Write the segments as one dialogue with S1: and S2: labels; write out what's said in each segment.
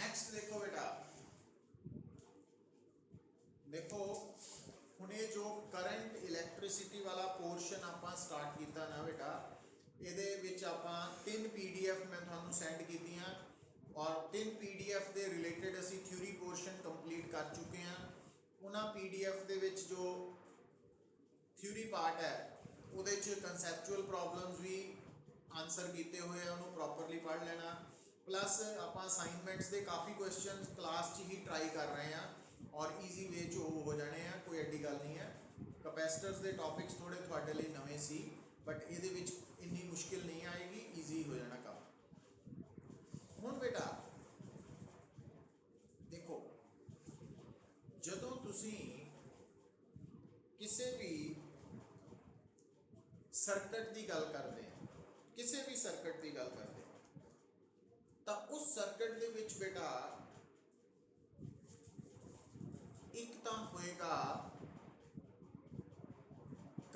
S1: Next देखो बेटा, देखो हुणे जो करंट इलैक्ट्रिसिटी वाला पोर्शन आपां स्टार्ट किया ना बेटा, ਇਹਦੇ ਵਿੱਚ ਆਪਾਂ 3 PDF मैं ਤੁਹਾਨੂੰ ਸੈਂਡ ਕੀਤੀਆਂ और 3 PDF ਦੇ ਰਿਲੇਟਡ ਅਸੀਂ ਥਿਊਰੀ ਪੋਰਸ਼ਨ ਕੰਪਲੀਟ ਕਰ ਚੁੱਕੇ ਹਾਂ। ਉਹਨਾਂ PDF ਦੇ ਵਿੱਚ ਜੋ ਥਿਊਰੀ ਪਾर्ट है ਉਹਦੇ ਚ ਕਨਸੈਪਚੁਅਲ ਪ੍ਰੋਬਲਮਸ ਵੀ ਆਨਸਰ ਕੀਤੇ ਹੋਏ ਆ, ਉਹਨੂੰ ਪ੍ਰੋਪਰਲੀ ਪੜ੍ਹ ਲੈਣਾ। प्लस आप असाइनमेंट्स के काफ़ी क्वेश्चन क्लास च ही ट्राई कर रहे हैं और ईजी वे च हो जाने हैं, कोई एडी गल नहीं है। कैपेसिटर्स के टॉपिक्स थोड़े थोड़े लिए नवे सी, बट ये इन्नी मुश्किल नहीं आएगी, ईजी हो जाना काम। हुण बेटा देखो, जदों तुसी किसी भी सर्किट की गल करते हैं, किसी भी सर्किट की गल करते हैं, तो उस सर्किट के विच बेटा एक तो होएगा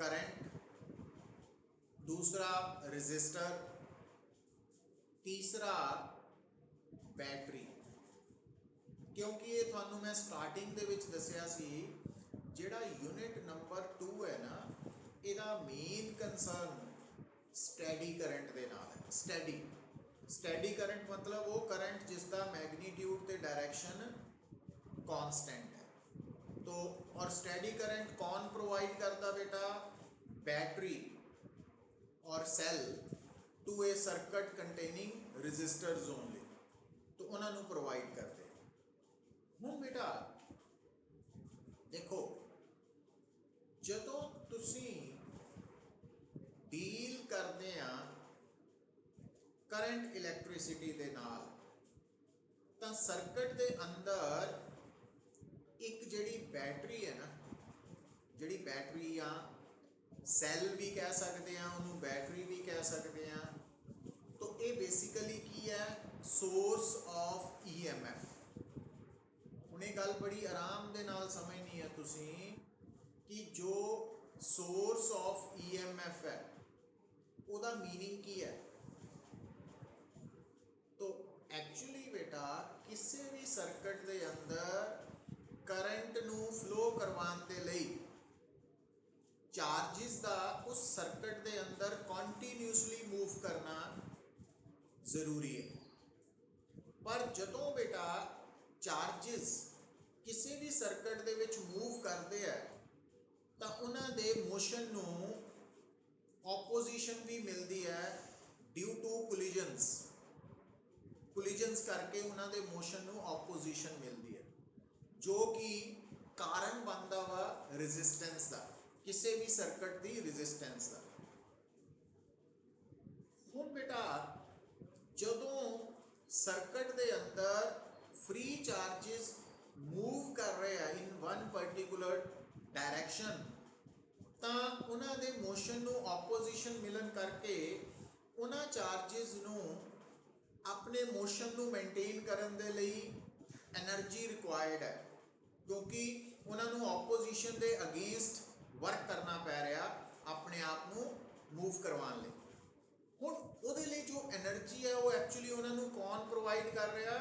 S1: करंट, दूसरा रजिस्टर, तीसरा बैटरी। क्योंकि ये थानू मैं स्टार्टिंग दे विच दसिया सी, जिहड़ा यूनिट नंबर 2 है ना, इहदा मेन कंसर्न स्टैडी करंट दे नाल है। स्टैडी करंट मतलब वो करंट जिसका मैगनीट्यूड ते डायरैक्शन कांस्टेंट है। तो और स्टैडी करंट कौन प्रोवाइड करता बेटा? बैटरी और cell to a circuit containing resistors only, तो उन्होंने प्रोवाइड करते। हुण बेटा देखो, जदों तुसी डील करते हैं करंट इलैक्ट्रिसिटी के नाल, तो सर्किट के अंदर एक जिहड़ी बैटरी है ना, जिहड़ी बैटरी या सैल भी कह सकते हैं, उन्होंने बैटरी भी कह सकते हैं। तो ये बेसिकली की है? Source of EMF। उन्हें गल बड़ी आराम दे नाल समझनी है तुसी कि जो सोर्स ऑफ EMF है उसका मीनिंग की है। तो एक्चुअली बेटा किसी भी सर्किट के अंदर करंट नू फ्लो करवाने के लिए चार्जिस का उस सर्किट के अंदर कॉन्टीन्यूसली मूव करना जरूरी है। पर जदों बेटा चार्जिस किसी भी सर्किट के विच मूव करते हैं, तो उन्होंने मोशन नू ऑपोजिशन भी मिलती है ड्यू टू कोलिजन्स करके उन्होंने मोशन नू ऑपोजिशन मिलती है, जो कि कारण बनता वा रेजिस्टेंस का, किसी भी सर्किट की रेजिस्टेंस का। हुण बेटा जदों सर्किट के अंदर फ्री चार्जिस मूव कर रहे हैं इन वन पर्टिकुलर डायरैक्शन, तो उन्होंने मोशन नू ऑपोजिशन मिलन करके उन्होंने चार्जिस नू अपने मोशन नू मेनटेन करन दे लई एनर्जी रिक्वायर्ड है, क्योंकि उन्होंने ऑपोजिशन के अगेंस्ट वर्क करना पै रहा अपने आप नू मूव करवाने लई। हुण उहदे लई जो एनर्जी है वो एक्चुअली उन्होंने कौन प्रोवाइड कर रहा?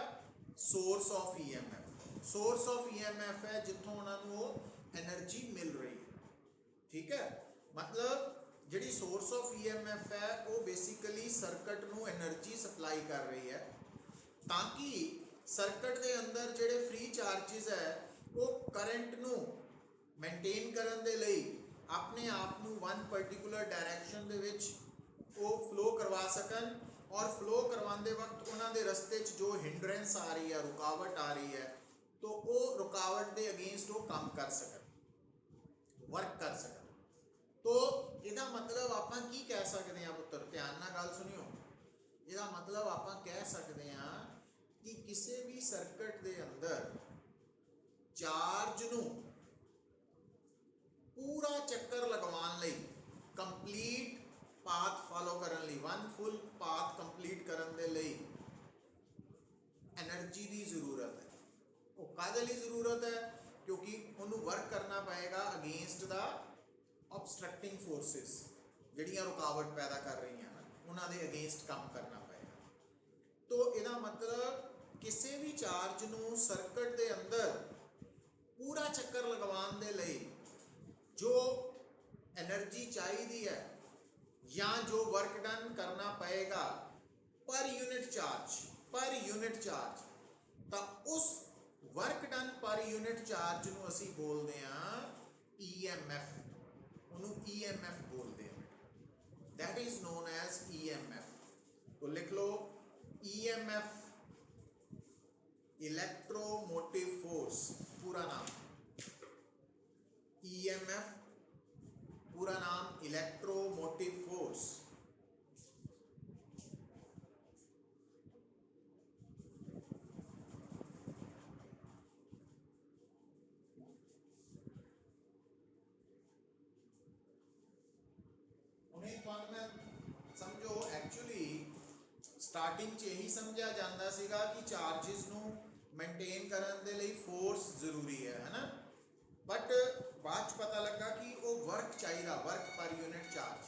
S1: Source of EMF। Source of EMF है जितों उन्होंने वो एनर्जी मिल रही है। ठीक है, मतलब जिहड़ी सोर्स ऑफ EMF है वो बेसिकली सर्किट नू एनर्जी सप्लाई कर रही है, ताकि सर्किट के अंदर जिहड़े फ्री चार्जिस है वो करंट नू मेनटेन करन दे लई अपने आप नू वन पर्टिकुलर डायरैक्शन दे विच वो फ्लो करवा सकन, और फ्लो करवाते वक्त उन्होंने रस्ते जो हिंड्रेंस आ रही है, रुकावट आ रही है, तो वो रुकावट के अगेंस्ट वो काम कर सकन, वर्क कर सकन। तो इसका मतलब आप की कह सकते हैं पुत्र, ध्यान नाल गल सुनियो। इसका मतलब आप कह सकते हैं कि किसी भी सर्किट के अंदर चार्ज नू पूरा चक्कर लगवाने लई, कंप्लीट पाथ फॉलो करने लई, वन फुल पाथ कंप्लीट करने दे लई एनर्जी की जरूरत है। वो काहदे लई जरूरत है? क्योंकि उन्होंने वर्क करना पएगा अगेंस्ट द ऑबस्ट्रक्टिंग फोर्सेस, जिहड़ियां रुकावट पैदा कर रही हैं, उन्होंने अगेंस्ट काम करना पएगा। तो इसका मतलब ਕਿਸੇ ਵੀ ਚਾਰਜ ਨੂੰ ਸਰਕਟ ਦੇ ਅੰਦਰ ਪੂਰਾ ਚੱਕਰ ਲਗਵਾਉਣ ਦੇ ਲਈ ਜੋ એનર્ਜੀ ਚਾਹੀਦੀ ਹੈ ਜਾਂ ਜੋ ਵਰਕ ਡਨ ਕਰਨਾ ਪਏਗਾ ਪਰ ਯੂਨਿਟ ਚਾਰਜ ਤਾਂ ਉਸ work done per unit charge ਨੂੰ ਅਸੀਂ ਬੋਲਦੇ ਹਾਂ EMF, ਉਹਨੂੰ EMF ਬੋਲਦੇ ਆ, that is known as EMF। तो लिख लो EMF, इलेक्ट्रोमोटिव फोर्स, पूरा नाम EMF, पूरा नाम इलेक्ट्रोमोटिव फोर्स। समझो एक्चुअली स्टार्टिंग च यही समझा जाता सीगा कि चार्जिस नू मेनटेन करने दे लई फोर्स जरूरी है ना, बट बाद पता लगा कि वो वर्क चाहिए, वर्क पर यूनिट चार्ज।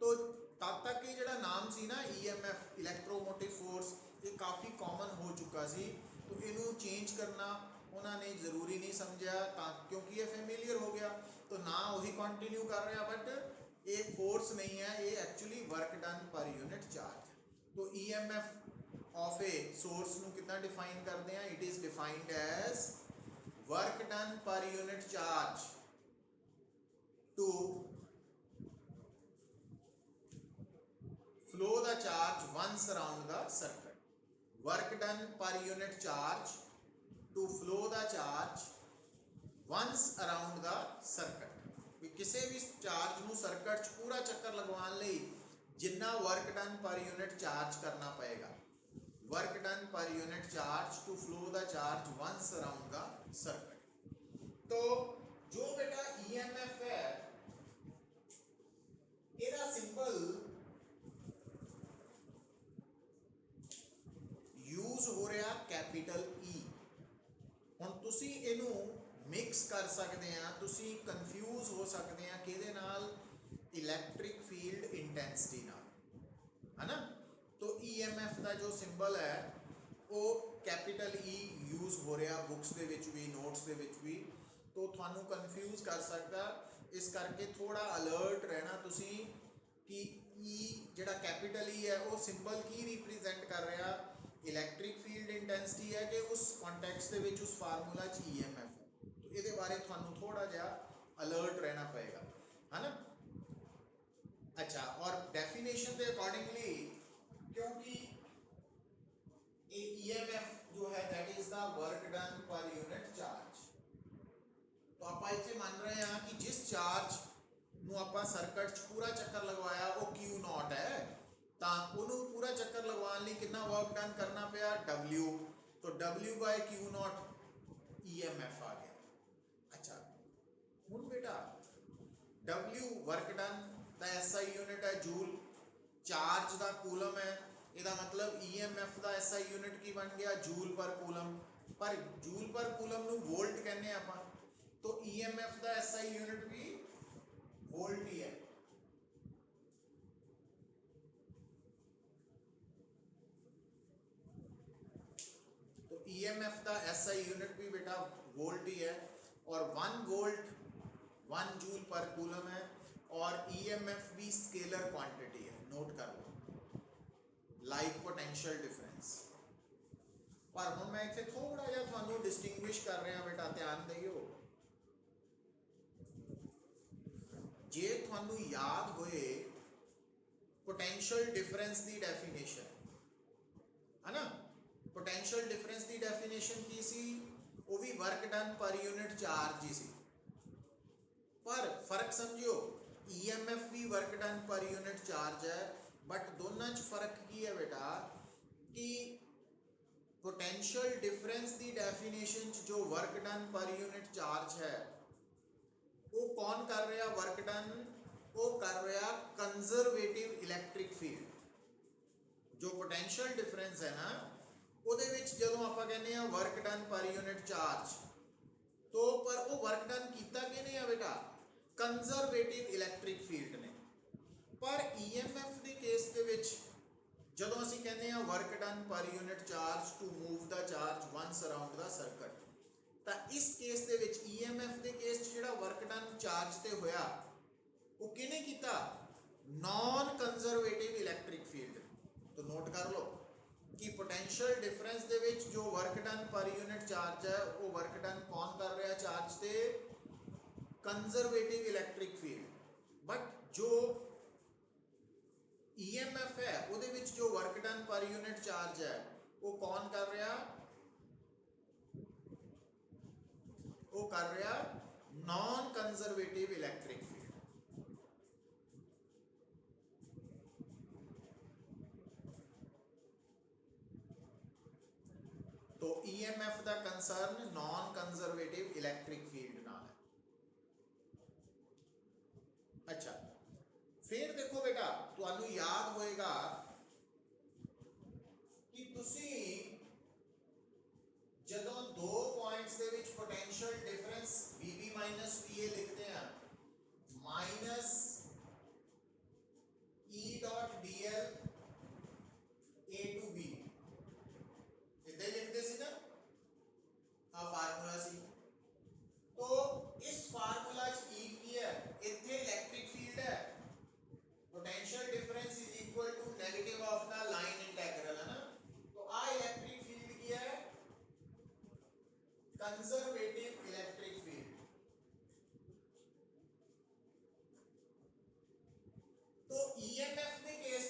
S1: तो तब तक ये जड़ा नाम सी ना EMF, इलैक्ट्रोमोटिव फोर्स, ये काफ़ी कॉमन हो चुका सी, तो इनू चेंज करना उन्होंने ज़रूरी नहीं समझा क्योंकि ये फेमिलियर हो गया, तो ना वही कंटिन्यू कर रहा, बट ये फोर्स नहीं है, ये एक्चुअली वर्क डन पर यूनिट चार्ज। तो EMF ऑफ ए सोर्स नू कितना डिफाइन करते हैं, it is defined as work done पर unit charge to flow the charge once around the circuit. Work done पर unit charge to flow the charge once around the circuit. किसी भी charge नू circuit च पूरा चक्कर लगवाने लई जिन्ना वर्क डन पर यूनिट चार्ज करना पएगा, वर्क डन पर unit charge to flow the charge once around the circuit. तो जो बेटा EMF है ਇਹਦਾ सिंपल यूज हो रहा कैपिटल E। ਹੁਣ ਤੁਸੀਂ ਇਹਨੂੰ मिक्स कर सकते हैं, तुसी कन्फ्यूज हो सकते हैं किहदे नाल, इलैक्ट्रिक फील्ड इंटेंसिटी नाल, है ना। तो EMF का जो सिंबल है वो कैपिटल E यूज हो रहा बुक्स दे विच भी, नोट्स दे विच भी, तो थानू कन्फ्यूज कर सकता। इस करके थोड़ा अलर्ट रहना तुसी कि E जिहड़ा कैपिटल E है वो सिंबल की रिप्रेजेंट कर रहा, इलैक्ट्रिक फील्ड इंटेंसिटी है कि उस कॉन्टैक्स्ट दे विच उस फार्मूला च EMF है। ये बारे थानू थोड़ा जा अलर्ट रहना पड़ेगा, है ना। अच्छा, और डेफिनेशन के अकॉर्डिंगली क्योंकि ये EMF जो है that is the work done पर यूनिट चार्ज, तो आप इतने मान रहे हैं कि जिस चार्ज नू आप सर्किट च पूरा चक्कर लगवाया वो Q0 है, तो उन्होंने पूरा चक्कर लगवाने लिए कितना वर्क डन करना पाया W, तो W/Q0 EMF आ गया। अच्छा हुण बेटा W वर्क डन दा SI यूनिट है जूल, चार्ज दा कूलम है, इसका मतलब EMF दा SI यूनिट की बन गया जूल पर कूलम, पर जूल पर कूलम नू वोल्ट कहने आपां, तो EMF दा SI यूनिट भी वोल्ट ही है। तो EMF दा SI यूनिट भी बेटा वोल्ट ही है, और 1 वोल्ट 1 जूल पर कूलम है, और EMF भी स्केलर क्वांटिटी है, नोट कर लो, लाइक पोटेंशियल डिफरेंस। पर हम मैं इतने थोड़ा जिहा थानू डिस्टिंग्विश कर रहा बेटा, ध्यान दियो, जे थानू याद होए पोटेंशियल डिफरेंस की डेफिनेशन, है ना, पोटेंशियल डिफरेंस की डेफिनेशन की सी, वो भी वर्क डन पर यूनिट चार्ज ही सी, पर फर्क समझियो EMF भी वर्क डन पर यूनिट चार्ज है, बट दोनों च फर्क की है बेटा कि पोटेंशियल डिफरेंस की डेफिनेशन जो वर्क डन पर यूनिट चार्ज है वो कौन कर रहा वर्क डन, वो कर रहा कंजरवेटिव इलैक्ट्रिक फील्ड। जो पोटेंशियल डिफरेंस है ना ਉਹਦੇ ਵਿੱਚ ਜਦੋਂ ਆਪਾਂ ਕਹਿੰਦੇ ਆ work done per unit charge, तो पर वो वर्क डन किया कि नहीं है बेटा, कंजरवेटिव इलैक्ट्रिक फील्ड ने। पर EMF के केस के विच जदों असीं कहते हैं वर्क डन पर unit charge to move the charge once around the circuit. ਤਾਂ ਇਸ ਕੇਸ ਦੇ ਵਿੱਚ EMF ਦੇ ਕੇਸ 'ਚ ਜਿਹੜਾ ਵਰਕ ਡਨ ਚਾਰਜ ਤੇ ਹੋਇਆ ਉਹ ਕਿਹਨੇ ਕੀਤਾ? Non conservative electric field. ਤਾਂ ਨੋਟ ਕਰ ਲਓ ਕਿ ਪੋਟੈਂਸ਼ੀਅਲ ਡਿਫਰੈਂਸ ਦੇ ਵਿੱਚ ਜੋ work done per unit charge ਹੈ ਉਹ ਵਰਕ ਡਨ ਕੌਣ ਕਰ ਰਿਹਾ ਚਾਰਜ ਤੇ? Conservative electric field. ਬਟ ਜੋ EMF ਹੈ ਉਹਦੇ ਵਿੱਚ ਜੋ work done per unit charge ਹੈ ਉਹ ਕੌਣ ਕਰ ਰਿਹਾ? ਉਹ ਕਰ ਰਿਹਾ नॉन कंजर्वेटिव इलेक्ट्रिक फील्ड। तो EMF ਦਾ concern non conservative electric field ਨਾਲ ਹੈ। अच्छा फिर देखो बेटा ਤੁਹਾਨੂੰ याद होएगा कि ਤੁਸੀਂ ਜਦੋਂ ਦੋ ਪੁਆਇੰਟਸ ਦੇ ਵਿੱਚ ਪੋਟੈਂਸ਼ੀਅਲ ਡਿਫਰੈਂਸ VB VA ਲਿਖਦੇ ਆ minus E dot dl A to B इधर लिखते सी ना आ फार्मूला सी। तो इस फार्मूला च E की है इथे इलेक्ट्रिक फील्ड है potential difference is equal to negative of the line integral है ना। तो आ इलेक्ट्रिक फील्ड की है कंजर्वेटिव इलेक्ट्रिक फील्ड। तो EMF के केस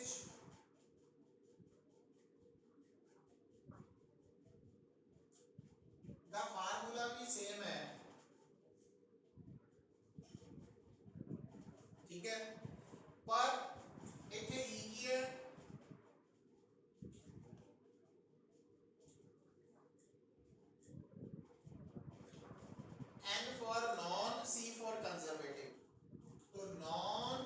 S1: का फार्मूला भी सेम है, ठीक है, पर इथे E की है N for non, C for conservative। तो non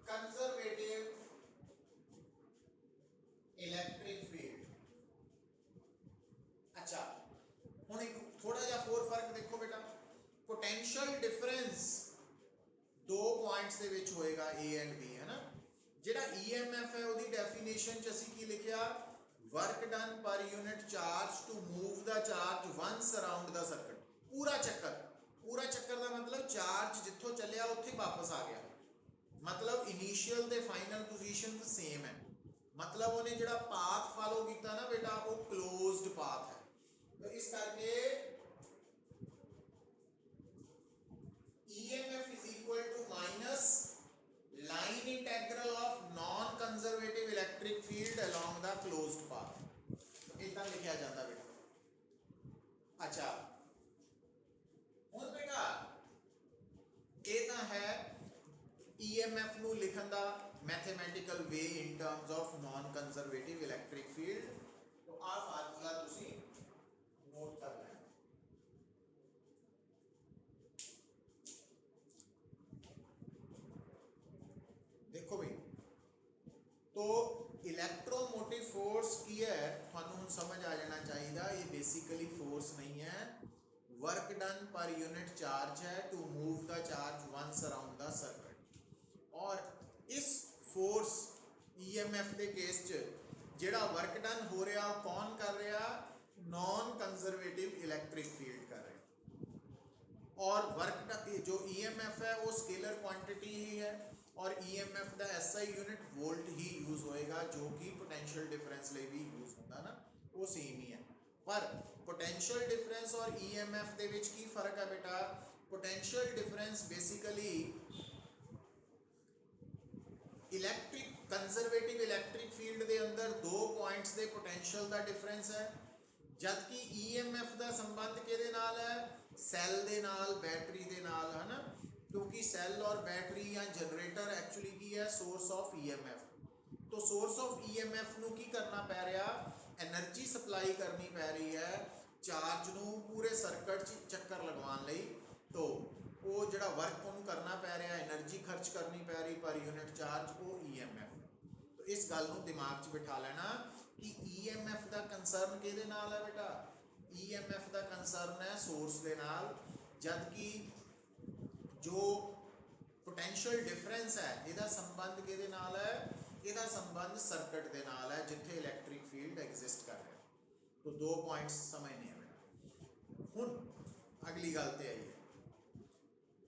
S1: conservative इलेक्ट्रिक फील्ड। अच्छा हुण एक थोड़ा जिहा होर फर्क देखो बेटा पोटेंशियल डिफरेंस दो पॉइंट्स दे विच होएगा A एंड B है ना। जिहड़ा EMF है ਉਹਦੀ डेफिनेशन च ਅਸੀਂ ਕੀ ਲਿਖਿਆ वर्क डन पर unit charge to move the charge once around the circuit. पूरा चक्कर का मतलब चार्ज जिथों चलिया उत्थे वापस आ गया, मतलब इनिशियल ते फाइनल पोजीशन सेम है, मतलब उन्हें जिहड़ा पाथ फॉलो किया ना बेटा वो क्लोज्ड पाथ है। तो इस करके EMF is equal to minus line integral of non conservative electric field along the closed path. इतना लिखा जाता बेटा। अच्छा हुण बेटा ये तो है EMF नु लिखन दा mathematical way in terms of non conservative electric field. तो आ फार्मूला तुसी नोट कर लेना। देखो भाई तो इलेक्ट्रोमोटिव फोर्स की है थानू समझ आ जाना चाहिए। ये बेसिकली फोर्स नहीं है, वर्क डन पर यूनिट चार्ज है to move the charge once around the circuit. और इस फोर्स EMF के केस च जेड़ा वर्क डन हो रहा कौन कर रहा? नॉन कंजर्वेटिव इलेक्ट्रिक फील्ड कर रहा। और वर्क जो EMF है वो स्केलर क्वांटिटी ही है और EMF का SI यूनिट वोल्ट ही यूज होएगा जो कि पोटेंशियल डिफरेंस लिए भी यूज होता ना वो सेम ही है। पर पोटेंशियल डिफरेंस और EMF के विच की फर्क है बेटा? Potential difference basically electric conservative electric field के अंदर दो पॉइंट्स के पोटेंशियल का डिफरेंस है, जबकि EMF का संबंध किहदे नाल है? सैल दे नाल, बैटरी दे नाल है ना, क्योंकि सेल और बैटरी या जनरेटर एक्चुअली की है सोर्स ऑफ EMF। तो सोर्स ऑफ EMF नु की करना पै रहा? एनर्जी सप्लाई करनी पै रही है चार्ज नु पूरे सर्किट च चक्कर लगवाने लई। तो वो जिहड़ा वर्क उन्होंने करना पै रहा एनर्जी खर्च करनी पै रही पर यूनिट चार्ज वो EMF। तो इस गल नूं दिमाग च बिठा लेना कि EMF का कंसर्न किहदे नाल है बेटा? EMF का कंसर्न है सोर्स दे नाल, जबकि जो पोटेंशियल डिफरेंस है इसका संबंध किहदे नाल है? ਇਹਦਾ ਸੰਬੰਧ ਸਰਕਟ ਦੇ ਨਾਲ ਹੈ ਜਿੱਥੇ ਇਲੈਕਟ੍ਰਿਕ ਫੀਲਡ ਐਗਜ਼ਿਸਟ ਕਰ ਰਿਹਾ। तो 2 पॉइंट्स समझने हैं बेटा। हुण अगली गल ते आई है,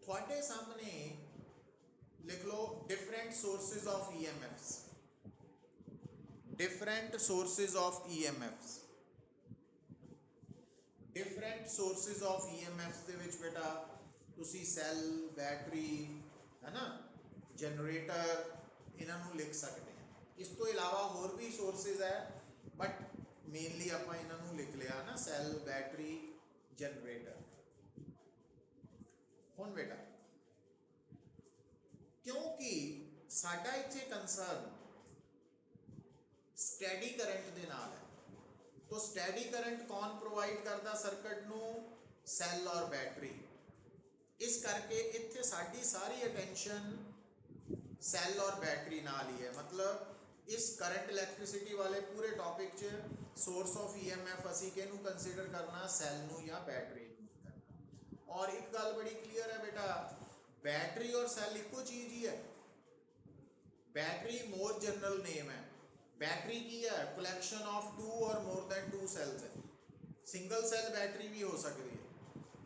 S1: थोड़े सामने लिख लो different sources of EMFs। Different sources of EMFs, different sources of EMFs ਦੇ ਵਿੱਚ बेटा ਤੁਸੀਂ ਸੈੱਲ, बैटरी है ना, जनरेटर इन्हां नूं लिख सकते हैं। इस तो इलावा होर भी सोर्सेज है बट मेनली ਆਪਾਂ ਇਹਨਾਂ ਨੂੰ ਲਿਖ ਲਿਆ ਨਾ, ਸੈੱਲ, ਬੈਟਰੀ, ਜਨਰੇਟਰ। ਹੁਣ ਬੇਟਾ ਕਿਉਂਕਿ ਸਾਡਾ ਇੱਥੇ ਕੰਸਰਨ ਸਟੈਡੀ ਕਰੰਟ ਦੇ ਨਾਲ ਹੈ, तो स्टैडी करंट कौन प्रोवाइड करता सर्किट ਨੂੰ? ਸੈੱਲ ਔਰ ਬੈਟਰੀ। ਇਸ ਕਰਕੇ ਇੱਥੇ ਸਾਡੀ ਸਾਰੀ ਅਟੈਂਸ਼ਨ ਸੈੱਲ ਔਰ ਬੈਟਰੀ ਨਾਲ ਹੀ ਹੈ। मतलब इस करंट इलैक्ट्रिसिटी वाले पूरे टॉपिक च सोर्स ऑफ EMF असी किहनूं कंसीडर करना? सैल नूं या बैटरी नूं करना। और एक गल बड़ी क्लीयर है बेटा, बैटरी और सैल इक्को चीज़ ही है। बैटरी मोर जनरल नेम है। बैटरी की है? कलैक्शन ऑफ 2 और मोर दैन 2 सैल्स है। सिंगल सैल बैटरी भी हो सकती है,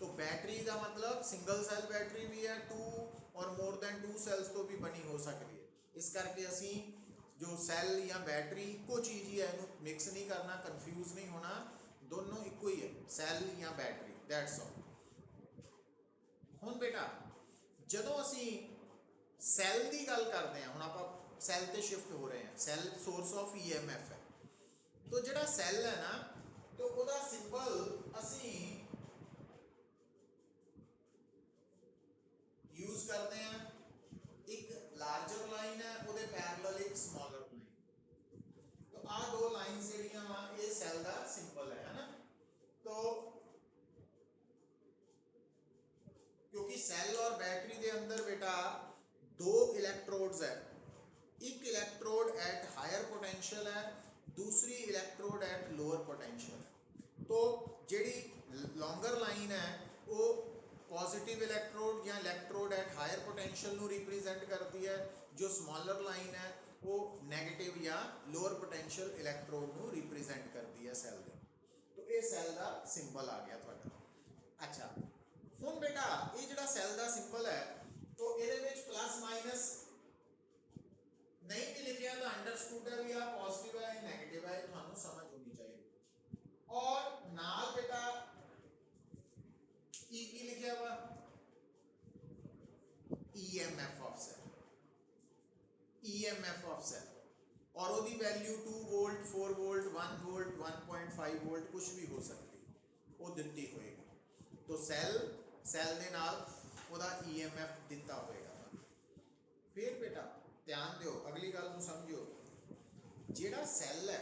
S1: तो बैटरी का मतलब सिंगल सैल बैटरी भी है, 2 और मोर दैन 2 सैल्स तो भी बनी हो सकती है। इस करके असी जो सैल या बैटरी इक्को चीज़ ही है, इन्हूं मिक्स नहीं करना, कन्फ्यूज़ नहीं होना, दोनों इक्को ही है, सैल या बैटरी, दैट्स ऑल। हुण बेटा जदों असी सैल की गल करते हैं, हुण आपां सैल ते शिफ्ट हो रहे हैं, सैल सोर्स ऑफ EMF है, तो जिहड़ा सैल है ना, तो उहदा सिंबल असी यूज करते हैं। एक लार्जर लाइन है, उहदे पैरेलल एक स्मॉलर लाइन, तो आ 2 लाइन्स जिहड़ियां वा ये सैल दा सिंबल है ना। तो क्योंकि सैल और बैटरी दे अंदर बेटा 2 इलैक्ट्रोड्स है, एक इलैक्ट्रोड एट हायर पोटेंशियल है, दूसरी इलैक्ट्रोड एट लोअर पोटेंशियल है। तो जिहड़ी लॉन्गर लाइन है वो पॉजिटिव इलैक्ट्रोड या इलैक्ट्रोड एट हायर पोटेंशियल नूं रिप्रेजेंट करती है, जो स्मॉलर लाइन है वो नेगेटिव या लोअर पोटेंशियल इलैक्ट्रोड नूं रिप्रेजेंट करती है सैल दे। तो ये सैल दा सिंबल आ गया तुहाडा। अच्छा हुण बेटा ये जिहड़ा सैल दा सिंबल है, तो इहदे विच प्लस माइनस नहीं भी लिखिया तो अंडरस्टूड है भी आ पॉजिटिव है नेगेटिव है, तुहानूं समझ होनी चाहिए। और नाल बेटा ई की लिखिया हुआ EMF of cell, EMF of cell, और ओदी value 2 volt, 4 volt, 1 volt, 1.5 volt कुछ भी हो सकती, वो दिती होएगी। तो सैल दे नाल ओदा EMF दिता होएगा। फिर बेटा ध्यान दिओ, अगली गल नूं समझिओ, जिहड़ा सैल है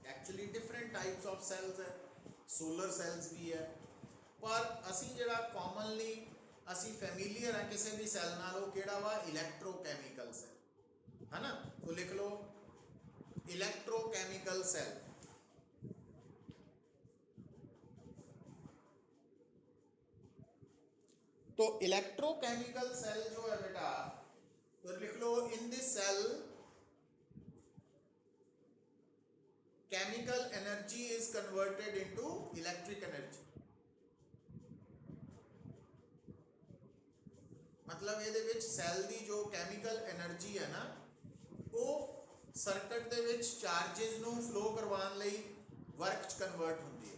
S1: actually different types of cells है, सोलर सैल्स भी है, पर असी जिहड़ा कॉमनली असी फैमिलीयर है किसी भी सैल नाल, वो किहड़ा वा? इलैक्ट्रोकैमिकल सैल है ना। तो लिख लो इलैक्ट्रोकैमिकल सैल। तो इलेक्ट्रोकेमिकल सेल जो है बेटा, तो लिख लो in this cell chemical energy is converted into electric energy. मतलब ये विच सैल दी जो केमिकल एनर्जी है ना, वो सर्किट दे विच चार्जेस नू फ्लो करवाने लई वर्क च कन्वर्ट होंदी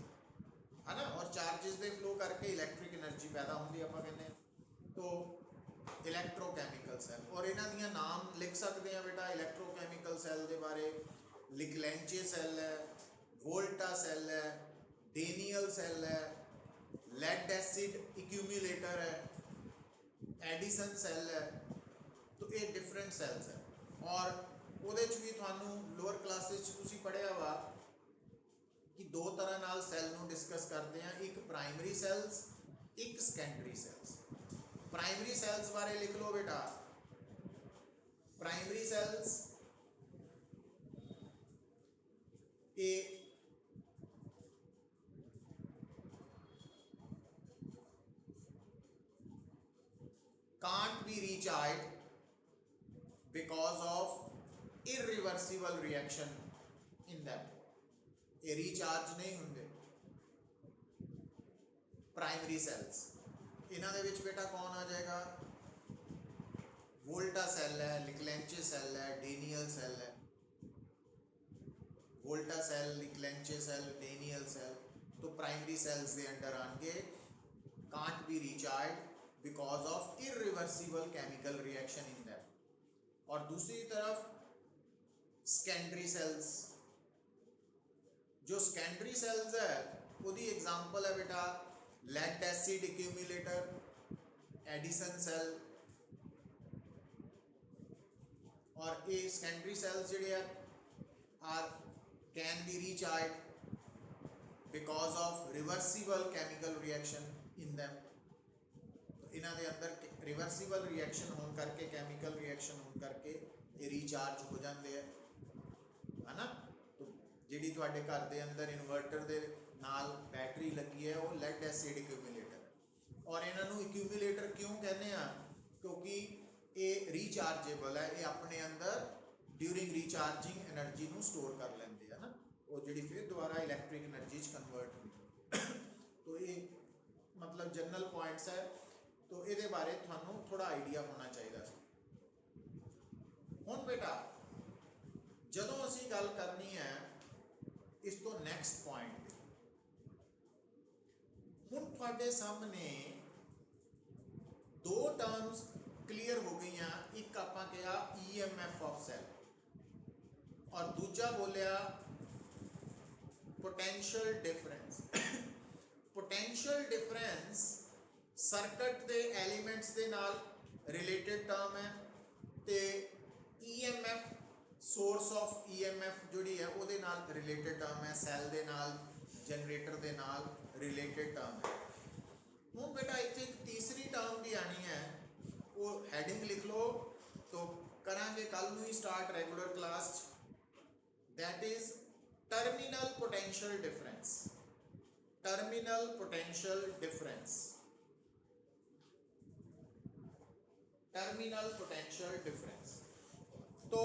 S1: है ना, और चार्जेस दे फ्लो करके इलैक्ट्रिक एनर्जी पैदा होंदी है, आपां कहने। तो इलैक्ट्रोकैमिकल सैल, और इन्हां दियां नाम लिख सकते हैं बेटा इलैक्ट्रोकैमिकल सैल के बारे। लिगलैंचे सैल है, वोल्टा सैल है, डेनियल सैल है, लेड एसिड एक्यूमुलेटर है, एडिसन सैल है। तो ये डिफरेंट सैल्स है, और ਉਹਦੇ ਚ ਵੀ ਤੁਹਾਨੂੰ ਲੋਅਰ ਕਲਾਸਿਸ ਚ ਤੁਸੀਂ ਪੜ੍ਹਿਆ ਵਾ ਕਿ ਦੋ ਤਰ੍ਹਾਂ ਨਾਲ ਸੈੱਲ ਨੂੰ ਡਿਸਕਸ ਕਰਦੇ ਆ, ਇੱਕ ਪ੍ਰਾਇਮਰੀ ਸੈਲਸ, ਇੱਕ ਸੈਕੰਡਰੀ ਸੈਲਸ। ਪ੍ਰਾਇਮਰੀ ਸੈਲਸ ਬਾਰੇ ਲਿਖ ਲਓ ਬੇਟਾ, ਪ੍ਰਾਇਮਰੀ ਸੈਲਸ ਇਹ can't be recharged because of irreversible reaction in them. ये recharge नहीं होंगे प्राइमरी सेल्स। इन्हां दे विच बेटा कौन आ जाएगा? वोल्टा सेल है, लिकलेंचे सेल है, डेनियल सेल है। Volta cell, Leclanche cell, Daniell cell, तो प्राइमरी सेल्स दे अंडर आएंगे। Can't be recharge because of irreversible chemical reaction in them. और दूसरी तरफ सेकेंडरी सेल्स, जो सेकेंडरी सेल्स है उसकी एग्जांपल है बेटा lead acid accumulator, Edison cell. और ये सेकेंडरी सेल्स जिहड़े are can be recharge because of reversible chemical reaction in them. तो इन्हां दे अंदर रिवर्सिबल रिएक्शन होने करके, केमिकल रिएक्शन होने करके ये रिचार्ज हो जाते हैं, है ना। तो जिहड़ी तुहाडे घर दे अंदर इन्वर्टर दे नाल बैटरी लगी है वो लेड एसिड एक्यूमुलेटर है। और इन्हों एक्यूमुलेटर क्यों कहने आ? क्योंकि ये रिचार्जेबल है, ये अपने अंदर ड्यूरिंग रिचार्जिंग एनर्जी को स्टोर कर लेंगे, है ना। वो जी फिर दोबारा इलैक्ट्रिक एनर्जी कन्वर्ट होती। तो ये मतलब जनरल पॉइंट्स है, तो ये बारे थानू थोड़ा आइडिया होना चाहिए। हुण बेटा जदों असी गल करनी है इस तो नैक्सट पॉइंट की, हुण तुहाडे सामने दो टर्म्स क्लीयर हो गई हैं। एक आपां कहा EMF ऑफ सेल और दूजा बोलिया potential difference. Potential difference circuit के एलीमेंट्स के नाल रिलेटेड टर्म है, तो EMF सोर्स ऑफ EMF जोड़ी है वो नाल रिलेटेड टर्म है, सैल के नाल जनरेटर के नाल रिलेटेड टर्म है। हूँ बेटा इतने एक तीसरी टर्म भी आनी है, वो हैडिंग लिख लो, तो करांगे कल में ही start regular class. That is terminal potential difference. Terminal potential difference, terminal potential difference. तो